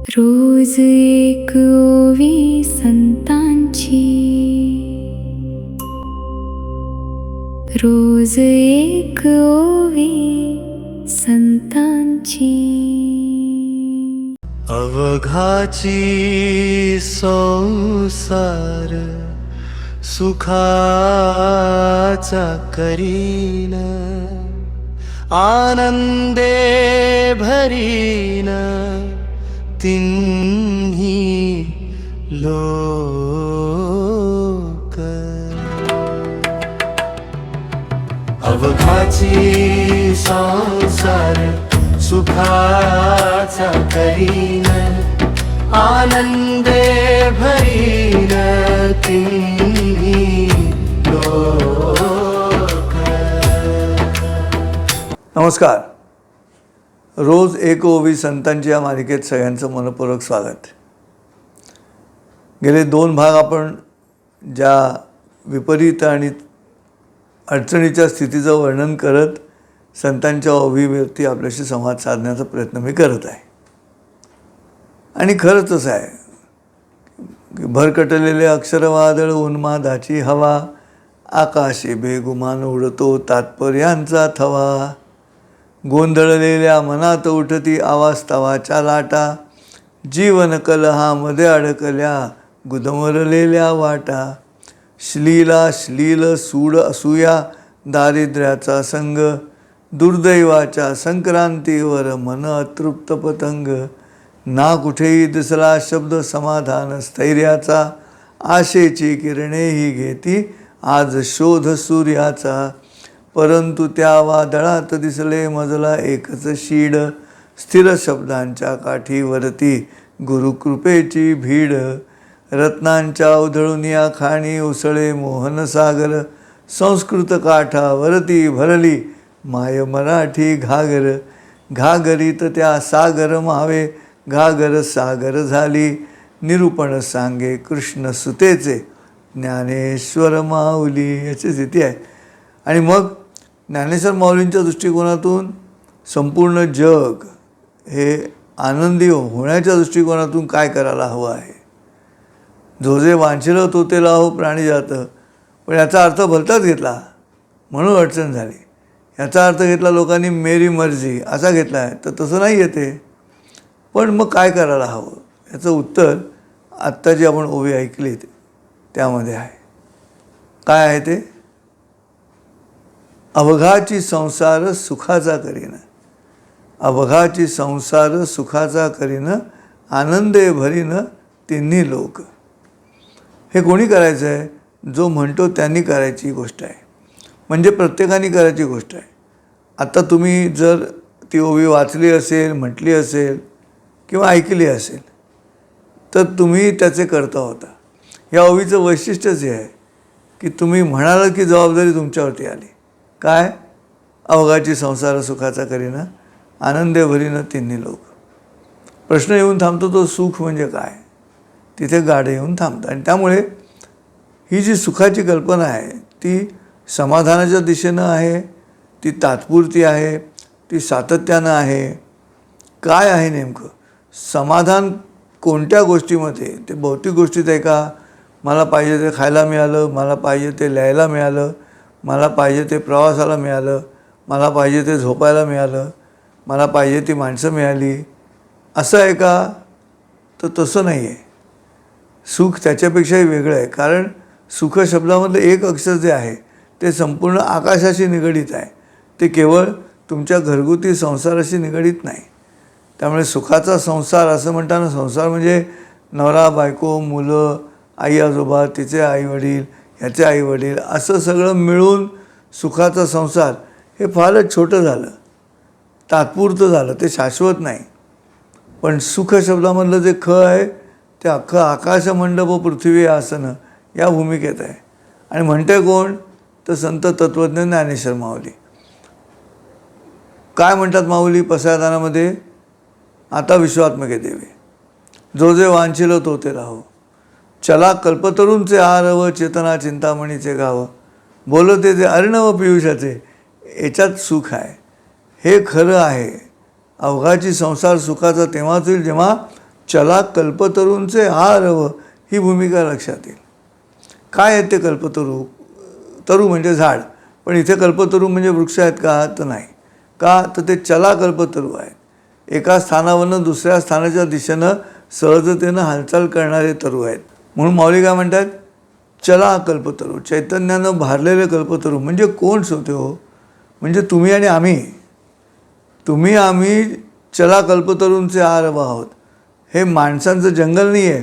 रोज एक ओवी संतांची, रोज एक ओवी संतांची. अवघाची संसार सुखाचा करीन, आनंदे भरीन तिन्ही लोक. अवघाची संसार सुखाचा करीन, आनंदे भरीन तिन्ही लोक. नमस्कार. रोज एक ओवी संतांची या मालिकेत सगळ्यांचं मनपूर्वक स्वागत. गेले 2 भाग आपण ज्या विपरीत आणि अडचणीच्या स्थितीचं वर्णन करत संतांच्या ओवीवरती आपल्याशी संवाद साधण्याचा प्रयत्न मी करत आहे. आणि खरंच असं आहे की भरकटलेले अक्षरवादळ, उन्मादाची हवा, आकाशी बेगुमान उडतो तात्पर्यांचा थवा. गोंधळलेल्या मनात उठती आवास्तवाच्या लाटा, जीवन कलहामध्ये अडकल्या गुदमरलेल्या वाटा. श्लीला श्लील सूड असूया दारिद्र्याचा संग, दुर्दैवाच्या संक्रांतीवर मन अतृप्त पतंग. ना कुठेही दिसला शब्द समाधान स्थैर्याचा, आशेची किरणेही घेती आज शोध सूर्याचा. परंतु त्या वादळात दिसले मजला एकच शीड, स्थिर शब्दांच्या काठीवरती गुरुकृपेची भीड. रत्नांच्या उधळून या खाणी उसळे मोहनसागर, संस्कृत काठावरती भरली माय मराठी घागर. घागरीत त्या सागर मावे, घागर सागर झाली, निरूपण सांगे कृष्ण सुतेचे ज्ञानेश्वर माऊली. याची स्थिती आहे. आणि मग ज्ञानेश्वर माऊलींच्या दृष्टिकोनातून संपूर्ण जग हे आनंदी होण्याच्या दृष्टिकोनातून काय करायला हवं आहे. जो जे वांछिलं तो ते लाहो प्राणी जातं. पण याचा अर्थ भलताच घेतला म्हणून अडचण झाली. याचा अर्थ घेतला लोकांनी मेरी मर्जी असा घेतला आहे, तर तसं नाही येते. पण मग काय करायला हवं याचं उत्तर आत्ता जी आपण ओवी ऐकली त्यामध्ये आहे. काय आहे ते? अवघाची संसार सुखाचा करीन, अवघाची संसार सुखाचा करीन, आनंदे भरीन तिन्ही लोक. हे कोणी करायचं आहे? जो म्हणतो त्यांनी करायची गोष्ट आहे. म्हणजे प्रत्येकाने करायची गोष्ट आहे. आता तुम्ही जर ती ओवी वाचली असेल, म्हटली असेल किंवा ऐकली असेल तर तुम्ही त्याचे कर्ता होता. या ओवीचं वैशिष्ट्यच हे आहे की तुम्ही म्हणाल की जबाबदारी तुमच्यावरती आली. काय? अवघाची संसार सुखाचा करीना, आनंदे भरीन तिन्ही लोक. प्रश्न येऊन थांबतो तो सुख म्हणजे काय? तिथे गाडे येऊन थांबतात. आणि त्यामुळे ही जी सुखाची कल्पना आहे ती समाधानाच्या दिशेनं आहे, ती तात्पुरती आहे, ती सातत्यानं आहे. काय आहे नेमकं समाधान? कोणत्या गोष्टीमध्ये? ते भौतिक गोष्टीत आहे का? मला पाहिजे ते खायला मिळालं, मला पाहिजे ते लिहायला मिळालं, मला पाहिजे ते प्रवासाला मिळालं, मला पाहिजे ते झोपायला मिळालं, मला पाहिजे ती माणसं मिळाली, असं आहे का? तर तसं नाही आहे. सुख त्याच्यापेक्षाही वेगळं आहे. कारण सुख शब्दामधलं एक अक्षर जे आहे ते संपूर्ण आकाशाशी निगडीत आहे. ते केवळ तुमच्या घरगुती संसाराशी निगडीत नाही. त्यामुळे सुखाचा संसार असं म्हणताना संसार म्हणजे नवरा बायको, मुलं, आई आजोबा, तिचे आईवडील, ह्याचे आईवडील, असं सगळं मिळून सुखाचा संसार हे फारच छोटं झालं, तात्पुरतं झालं, ते शाश्वत नाही. पण सुख शब्दामधलं जे ख आहे ते अख्खं आकाशमंडप पृथ्वी आसन या भूमिकेत आहे. आणि म्हणते कोण? तर संत तत्त्वज्ञ ज्ञानेश्वर माऊली. काय म्हणतात माऊली पसायदानामध्ये? आता विश्वात्मके देवे, जो जे वांछिलं तो ते राहो, चला कल्पतरूंचे आरव, चेतना चिंतामणीचे गाव, बोलते ते अर्णव पियुषाचे, याच्यात सुख आहे. हे खरं आहे. अवघाची संसार सुखाचा तेव्हाच होईल जेव्हा चला कल्पतरूंचे आरव, ही भूमिका लक्षात येईल. काय आहेत ते कल्पतरू? तरू म्हणजे झाड, पण इथे कल्पतरू म्हणजे वृक्ष आहेत का? तर नाही. का? तर ते चला कल्पतरू आहेत. एका स्थानावरनं दुसऱ्या स्थानाच्या दिशेनं सहजतेनं हालचाल करणारे तरू आहेत. म्हणून माऊली काय म्हणतात? चला कल्पतरू, चैतन्यानं भारलेले कल्पतरू. म्हणजे कोण होते हो? म्हणजे तुम्ही आणि आम्ही. तुम्ही आम्ही चला कल्पतरूंचे आरव आहोत. हे माणसांचं जंगल नाही आहे,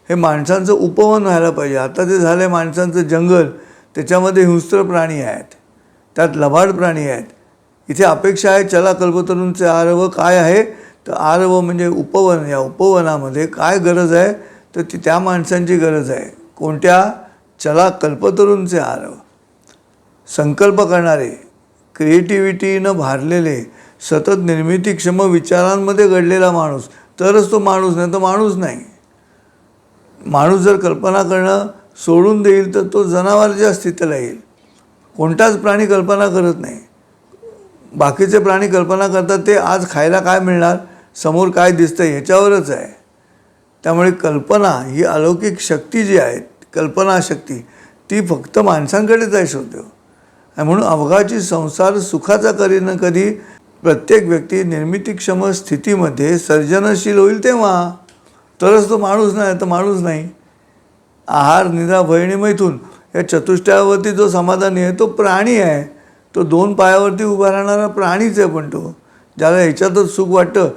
हे माणसांचं उपवन व्हायला पाहिजे. आता ते झालं आहे माणसांचं जंगल, त्याच्यामध्ये हिंस्त्र प्राणी आहेत, त्यात लबाड प्राणी आहेत. इथे अपेक्षा आहे चला कल्पतरूंचे आरव. काय आहे? तर आरव म्हणजे उपवन. या उपवनामध्ये काय गरज आहे? तर ती त्या माणसांची गरज आहे. कोणत्या? चला कल्पतरूंचे आरव. संकल्प करणारे, क्रिएटिव्हिटीनं भारलेले, सतत निर्मितीक्षम विचारांमध्ये घडलेला माणूस, तरच तो माणूस, नाही तर माणूस नाही. माणूस जर कल्पना करणं सोडून देईल तर तो जनावराच्या स्थितीला येईल. कोणताच प्राणी कल्पना करत नाही. बाकीचे प्राणी कल्पना करतात ते आज खायला काय मिळणार, समोर काय दिसतं ह्याच्यावरच आहे. त्यामुळे कल्पना ही अलौकिक शक्ती जी आहे, कल्पनाशक्ती, ती फक्त माणसांकडेच आहे शोधतो. आणि म्हणून अवघाची संसार सुखाचा करीन कधी. प्रत्येक व्यक्ती निर्मितीक्षम स्थितीमध्ये सर्जनशील होईल तेव्हा, तरच तो माणूस, नाही तर माणूस नाही. आहार, निद्रा, भय आणि मैथुन या चतुष्टयावरती जो समाधानी आहे तो प्राणी आहे. तो 2 पायावरती उभा राहणारा प्राणीच आहे. पण तो ज्याला ह्याच्यातच सुख वाटतं,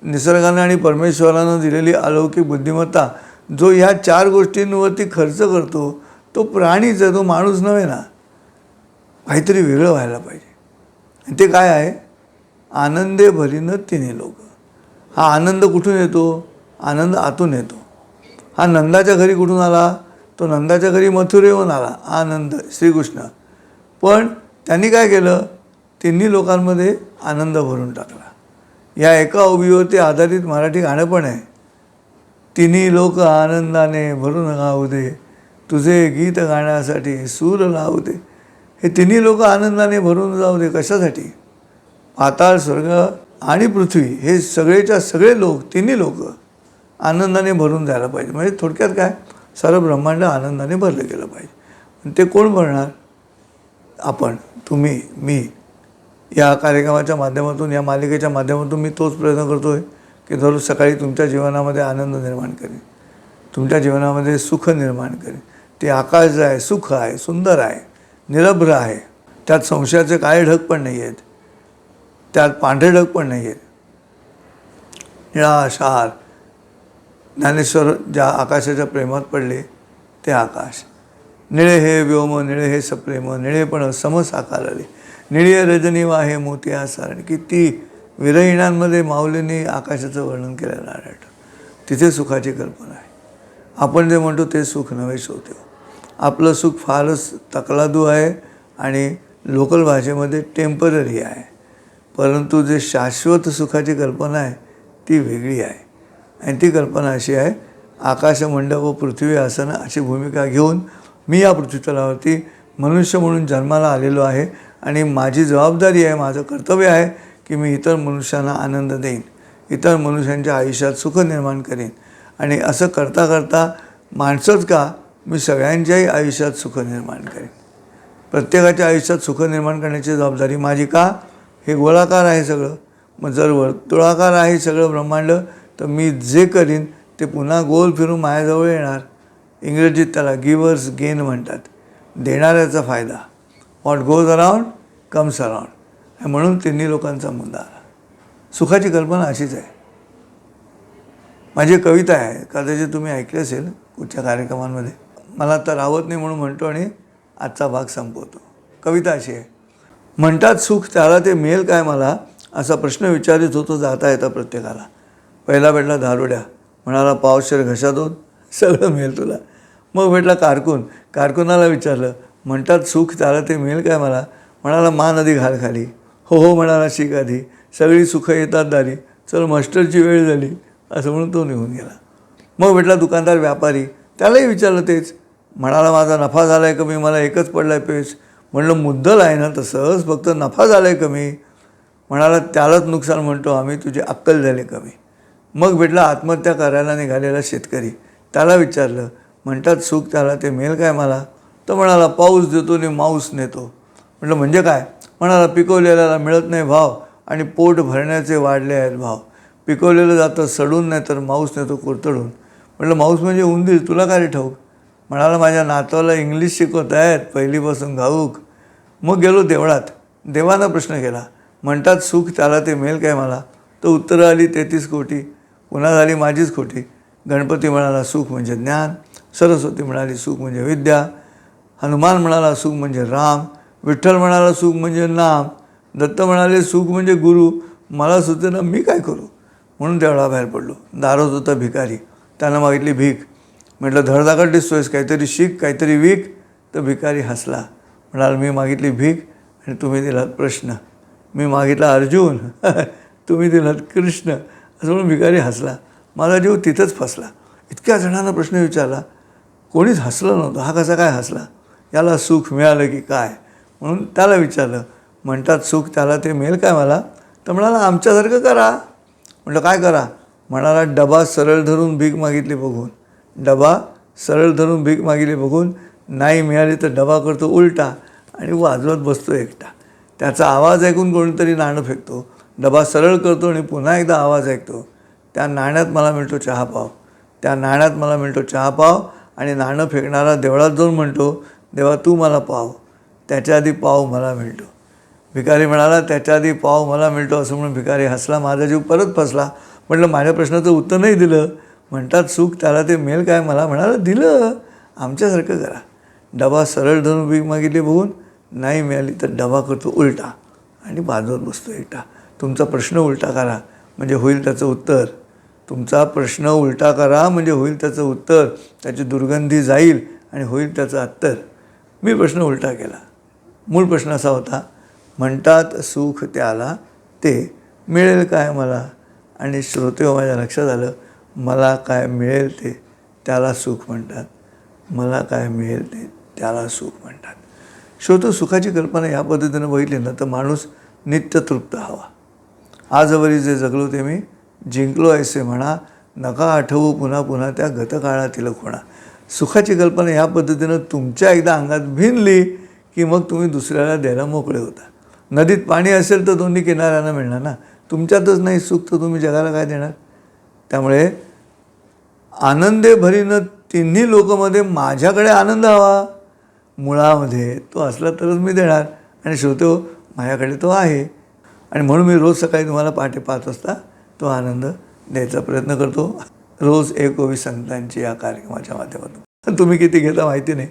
निसर्गानं आणि परमेश्वरानं दिलेली अलौकिक बुद्धिमत्ता, जो ह्या 4 गोष्टींवरती खर्च करतो तो प्राणीच आहे, तो माणूस नव्हे ना. काहीतरी वेगळं व्हायला पाहिजे. आणि ते काय आहे? आनंदे भरीनं तिन्ही लोक. हा आनंद कुठून येतो? आनंद आतून येतो. हा नंदाच्या घरी कुठून आला? तो नंदाच्या घरी मथुरेहून आला आनंद, श्रीकृष्ण. पण त्यांनी काय केलं? तिन्ही लोकांमध्ये आनंद भरून टाकला. या एका ओवीवरती आधारित मराठी गाणं पण आहे. तिन्ही लोक आनंदाने भरून गाऊ दे, तुझे गीत गाण्यासाठी सूर लावू दे. हे तिन्ही लोक आनंदाने भरून जाऊ दे. कशासाठी? पाताळ, स्वर्ग आणि पृथ्वी हे सगळेच्या सगळे लोक, तिन्ही लोक आनंदाने भरून जायला पाहिजे. म्हणजे थोडक्यात काय, सारं ब्रह्मांड आनंदाने भरलं गेलं पाहिजे. आणि ते कोण भरणार? आपण, तुम्ही, मी. या कार्यक्रमाच्या माध्यमातून, या मालिकेच्या माध्यमातून मी तोच प्रयत्न करतो आहे की दररोज सकाळी तुमच्या जीवनामध्ये आनंद निर्माण करेन, तुमच्या जीवनामध्ये सुख निर्माण करेन. ते आकाश जे आहे सुख आहे, सुंदर आहे, निरभ्र आहे. त्यात संशयाचे काळे ढग पण नाही आहेत, त्यात पांढरे ढग पण नाही आहेत. निळाशार. ज्ञानेश्वर ज्या आकाशाच्या प्रेमात पडले ते आकाश. निळे हे व्योम, निळे हे सप्रेम, निळेपण समसाकारले, निळे रजनी वाहे मोतिया सारण. किती विरहिणांमध्ये माऊलींनी आकाशाचं वर्णन केलेलं आढळतं. तिथे सुखाची कल्पना आहे. आपण जे म्हणतो ते सुख नव्हे शोधतो. आपलं सुख फारच तकलादू आहे आणि लोकल भाषेमध्ये टेम्पररी आहे. परंतु जे शाश्वत सुखाची कल्पना आहे ती वेगळी आहे. आणि ती कल्पना अशी आहे, आकाशमंडप व पृथ्वी आसन अशी भूमिका घेऊन मी या पृथ्वीतलावरती मनुष्य म्हणून जन्माला आलेलो आहे. आणि माझी जबाबदारी आहे, माझं कर्तव्य आहे की मी इतर मनुष्यांना आनंद देईन, इतर मनुष्यांच्या आयुष्यात सुख निर्माण करेन. आणि असं करता करता माणसंच का, मी सगळ्यांच्याही आयुष्यात सुख निर्माण करेन. प्रत्येकाच्या आयुष्यात सुख निर्माण करण्याची जबाबदारी माझी. का? हे गोलाकार आहे सगळं. मग जर वर्तुळाकार आहे सगळं ब्रह्मांड, तर मी जे करीन ते पुन्हा गोल फिरून माझ्याजवळ येणार. इंग्रजीत त्याला गिव्हर्स गेन म्हणतात, देणाऱ्याचा फायदा. What goes around comes around. म्हणून तिन्ही लोकांचा मुद्दा आला. सुखाची कल्पना अशीच आहे. माझी कविता आहे, कदाचित तुम्ही ऐकली असेल कुठच्या कार्यक्रमांमध्ये. मला आता राहत नाही म्हणून म्हणतो आणि आजचा भाग संपवतो. कविता अशी आहे. म्हणतात सुख त्याला ते मिळेल काय मला, असा प्रश्न विचारित होतो जाता येता प्रत्येकाला. पहिला भेटला दारुड्या, म्हणाला पावशेर घशातून सगळं मिळेल तुला. मग भेटला कारकून, कारकुनाला विचारलं म्हणतात सुख त्याला ते मिळेल काय मला, म्हणाला मान आधी घाल खाली. हो हो म्हणाला शिक आधी, सगळी सुखं येतात दारी, चल मास्टरची वेळ झाली, असं म्हणून तो निघून गेला. मग भेटला दुकानदार व्यापारी, त्यालाही विचारलं तेच. म्हणाला माझा नफा झाला आहे कमी, मला एकच पडला आहे पेच. म्हणलं मुद्दल आहे ना तसंच, फक्त नफा झाला आहे कमी. म्हणाला त्यालाच नुकसान म्हणतो आम्ही, तुझी अक्कल झाली कमी. मग भेटला आत्महत्या करायला निघालेला शेतकरी. त्याला विचारलं, म्हणतात सुख त्याला ते मिळेल काय मला? तो म्हणाला, पाऊस देतो आणि माऊस नेतो. म्हटलं म्हणजे काय? म्हणाला, पिकवलेल्याला मिळत नाही भाव आणि पोट भरण्याचे वाढले आहेत भाव. पिकवलेलं जातं सडून, नाही तर माऊस नेतो कुरतडून. म्हटलं माऊस म्हणजे उंदीर, तुला काय रे ठाऊक? म्हणाला, माझ्या नातवाला इंग्लिश शिकवत आहेत पहिलीपासून घाऊक. मग गेलो देवळात. देवानं प्रश्न केला, म्हणतात सुख त्याला ते मिळेल काय मला? तर उत्तरं आली 33 कोटी. पुन्हा झाली माझीच खोटी. गणपती म्हणाला, सुख म्हणजे ज्ञान. सरस्वती म्हणाली, सुख म्हणजे विद्या. हनुमान म्हणाला, सुख म्हणजे राम. विठ्ठल म्हणाला, सुख म्हणजे नाम. दत्त म्हणाले, सुख म्हणजे गुरु. मला सुचेना मी काय करू? म्हणून देवळाबाहेर पडलो. दारात होता भिकारी. त्यानं मागितली भीक. म्हटलं, धडधाकट दिसतोयस, काहीतरी शिक, काहीतरी विक. तर भिकारी हसला. म्हणाला, मी मागितली भीक आणि तुम्ही दिलात प्रश्न. मी मागितला अर्जुन, तुम्ही दिलात कृष्ण. असं म्हणून भिकारी हसला. माझा जीव तिथंच फसला. इतक्या जणांना प्रश्न विचारला, कोणीच हसलं नव्हतं. हा कसा काय हसला? याला सुख मिळालं की काय? म्हणून त्याला विचारलं, म्हणतात सुख त्याला ते मिळेल काय मला? तर म्हणाला, आमच्यासारखं करा. म्हटलं काय करा? म्हणाला, डबा सरळ धरून भीक मागितली बघून. डबा सरळ धरून भीक मागितली बघून नाही मिळाली तर डबा करतो उलटा आणि वाजवत बसतो एकटा. त्याचा आवाज ऐकून कोणीतरी नाणं फेकतो. डबा सरळ करतो आणि पुन्हा एकदा आवाज ऐकतो. त्या नाण्यात मला मिळतो चहापाव. त्या नाण्यात मला मिळतो चहापाव आणि नाणं फेकणारा देवळात जाऊन म्हणतो, देवा तू मला पाव. त्याच्या आधी पाव मला मिळतो. भिकारी म्हणाला, त्याच्या आधी पाव मला मिळतो. असं म्हणून भिकारी हसला. माझा जीव परत फसला. म्हटलं, माझ्या प्रश्नाचं उत्तर नाही दिलं. म्हणतात सुख त्याला ते मिळेल काय मला? म्हणाला, दिलं. आमच्यासारखं करा. डबा सरळ धरून भीक मागितली बघून नाही मिळाली तर डबा करतो उलटा आणि वाजवत बसतो एकटा. तुमचा प्रश्न उलटा करा म्हणजे होईल त्याचं उत्तर. तुमचा प्रश्न उलटा करा म्हणजे होईल त्याचं उत्तर. त्याची दुर्गंधी जाईल आणि होईल त्याचं अत्तर. मी प्रश्न उलटा केला. मूळ प्रश्न असा होता, म्हणतात सुख त्याला ते मिळेल काय मला? आणि श्रोते माझ्या लक्षात आलं, मला काय मिळेल ते त्याला सुख म्हणतात. मला काय मिळेल ते त्याला सुख म्हणतात. श्रोतो, सुखाची कल्पना ह्या पद्धतीनं बघितली ना तर माणूस नित्य तृप्त हवा. आजवरी जे जगलो ते मी जिंकलो ऐसे म्हणा, नका आठवू पुन्हा पुन्हा त्या गतकाळातील खुणा. सुखाची कल्पना ह्या पद्धतीनं तुमच्या एकदा अंगात भिनली की मग तुम्ही दुसऱ्याला द्यायला मोकळे होता. नदीत पाणी असेल तर दोन्ही किनाऱ्यांना मिळणार ना. तुमच्यातच नाही सुख तर तुम्ही जगाला काय देणार? त्यामुळे आनंदे भरीनं तिन्ही लोकमध्ये माझ्याकडे आनंद हवा. मुळामध्ये तो असला तरच मी देणार. आणि श्रोते हो, माझ्याकडे तो आहे. आणि म्हणून मी रोज सकाळी तुम्हाला पहाटे 5 वाजता तो आनंद द्यायचा प्रयत्न करतो. रोज एक ओवी संतांची या कार्यक्रमाच्या माध्यमातून. तुम्ही किती घेता माहिती नाही.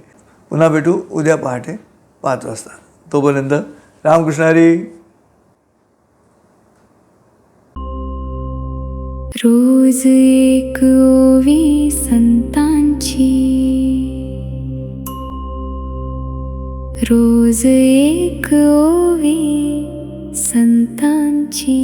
पुन्हा भेटू उद्या पहाटे 5 वाजता. तोपर्यंत रामकृष्ण हरी. रोज एक ओवी संतांची. रोज एक ओवी संतांची.